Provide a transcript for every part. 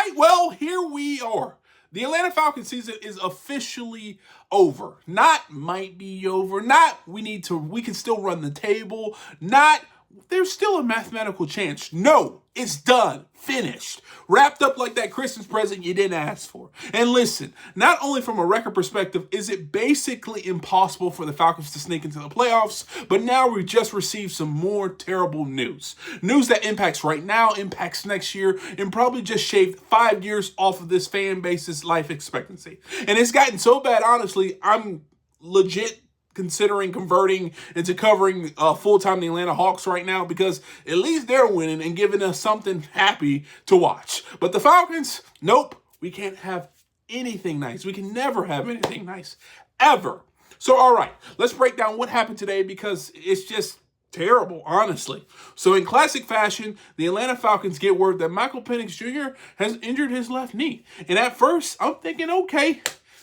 right, well, here we are. The Atlanta Falcons season is officially over. Not might be over. Not we can still run the table. Not there's still a mathematical chance. No, it's done. Finished. Wrapped up like that Christmas present you didn't ask for. And listen, not only from a record perspective is it basically impossible for the Falcons to sneak into the playoffs, but now we just received some more terrible news. News that impacts right now, impacts next year, and probably just shaved 5 years off of this fan base's life expectancy. And it's gotten so bad, honestly, I'm legit considering converting into covering full-time the Atlanta Hawks right now because at least they're winning and giving us something happy to watch. But the Falcons, nope, we can't have anything nice. We can never have anything nice, ever. So, all right, let's break down what happened today because it's just terrible, honestly. So in classic fashion, the Atlanta Falcons get word that Michael Penix Jr. has injured his left knee. And at first, I'm thinking, okay,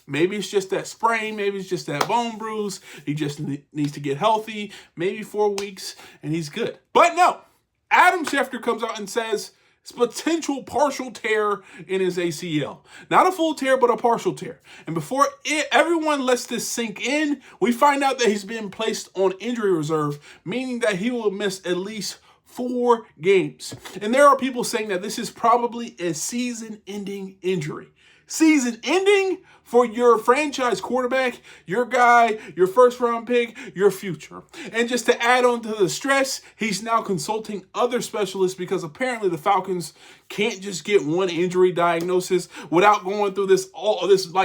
maybe it's just that sprain. Maybe it's just that bone bruise. He just needs to get healthy. Maybe 4 weeks, and he's good. But no, Adam Schefter comes out and says it's potential partial tear in his ACL. Not a full tear, but a partial tear. And before everyone lets this sink in, we find out that he's been placed on injury reserve, meaning that he will miss at least 4 games. And there are people saying that this is probably a season-ending injury. Season-ending for your franchise quarterback, your guy, your first-round pick, your future. And just to add on to the stress, he's now consulting other specialists because apparently the Falcons can't just get one injury diagnosis without going through this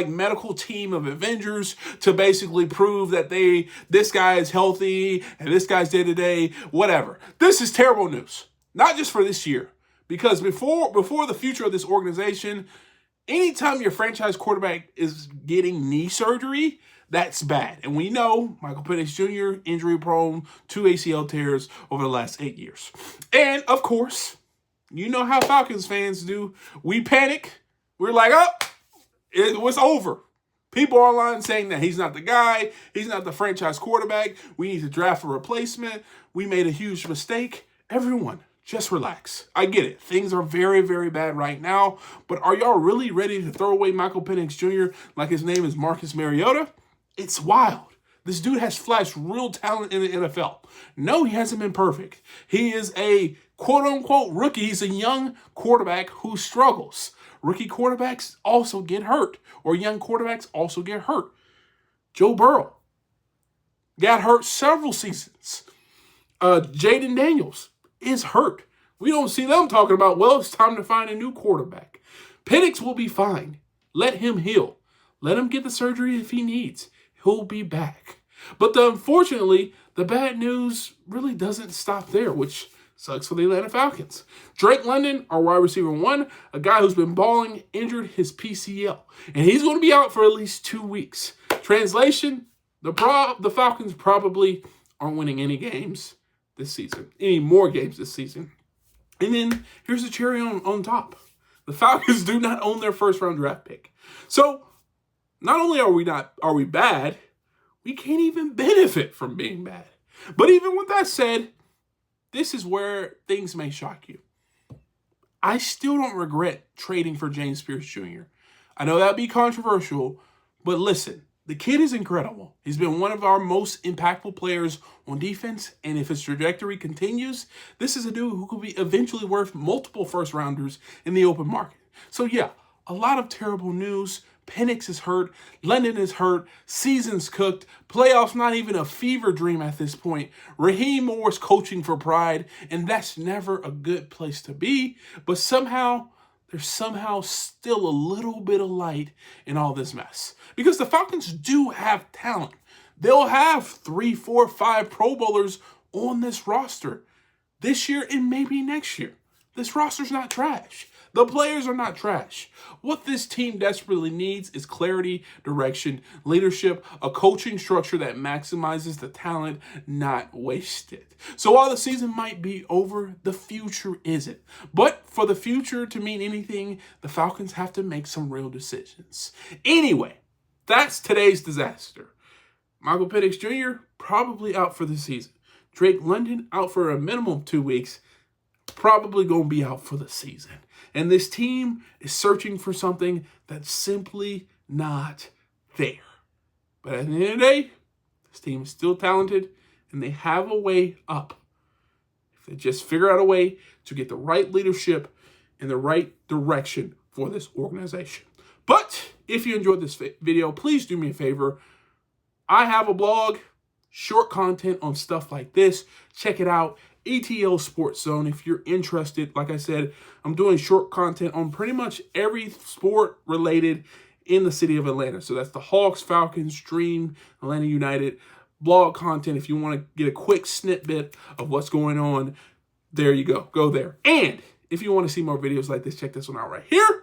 medical team of Avengers to basically prove that this guy is healthy and this guy's day-to-day, whatever. This is terrible news, not just for this year, because before the future of this organization, anytime your franchise quarterback is getting knee surgery, that's bad. And we know Michael Penix Jr. injury prone, 2 ACL tears over the last 8 years. And of course, you know how Falcons fans do. We panic. We're like, oh, it was over. People are online saying that he's not the guy. He's not the franchise quarterback. We need to draft a replacement. We made a huge mistake. Everyone, just relax. I get it. Things are very, very bad right now. But are y'all really ready to throw away Michael Penix Jr. like his name is Marcus Mariota? It's wild. This dude has flashed real talent in the NFL. No, he hasn't been perfect. He is a quote-unquote rookie. He's a young quarterback who struggles. Rookie quarterbacks also get hurt, or young quarterbacks also get hurt. Joe Burrow got hurt several seasons. Jaden Daniels is hurt. We don't see them talking about, well, it's time to find a new quarterback. Penix will be fine. Let him heal. Let him get the surgery if he needs. He'll be back. But unfortunately, the bad news really doesn't stop there, which sucks for the Atlanta Falcons. Drake London, our wide receiver 1, a guy who's been balling, injured his PCL. And he's going to be out for at least 2 weeks. Translation, the Falcons probably aren't winning any games this season, any more games this season. And then here's the cherry on top. The Falcons do not own their first-round draft pick. So not only are we bad, we can't even benefit from being bad. But even with that said, this is where things may shock you. I still don't regret trading for James Pierce Jr. I know that'd be controversial, but listen, the kid is incredible. He's been one of our most impactful players on defense, and if his trajectory continues, this is a dude who could be eventually worth multiple first-rounders in the open market. So yeah, a lot of terrible news. Penix is hurt. London is hurt. Season's cooked. Playoffs not even a fever dream at this point. Raheem Moore's coaching for pride, and that's never a good place to be. But there's somehow still a little bit of light in all this mess. Because the Falcons do have talent. They'll have 3, 4, 5 Pro Bowlers on this roster this year and maybe next year. This roster's not trash. The players are not trash. What this team desperately needs is clarity, direction, leadership, a coaching structure that maximizes the talent, not waste it. So while the season might be over, the future isn't. But for the future to mean anything, the Falcons have to make some real decisions. Anyway, that's today's disaster. Michael Penix Jr. probably out for the season. Drake London out for a minimum of 2 weeks. Probably going to be out for the season. And this team is searching for something that's simply not there. But at the end of the day, this team is still talented, and they have a way up. If they just figure out a way to get the right leadership in the right direction for this organization. But if you enjoyed this video, please do me a favor. I have a blog, short content on stuff like this. Check it out, ATL Sports Zone, if you're interested. Like I said, I'm doing short content on pretty much every sport related in the city of Atlanta. So that's the Hawks, Falcons, Dream, Atlanta United. Blog content, if you want to get a quick snippet of what's going on, there you go. Go there. And if you want to see more videos like this, check this one out right here.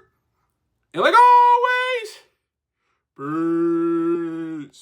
And like always, peace.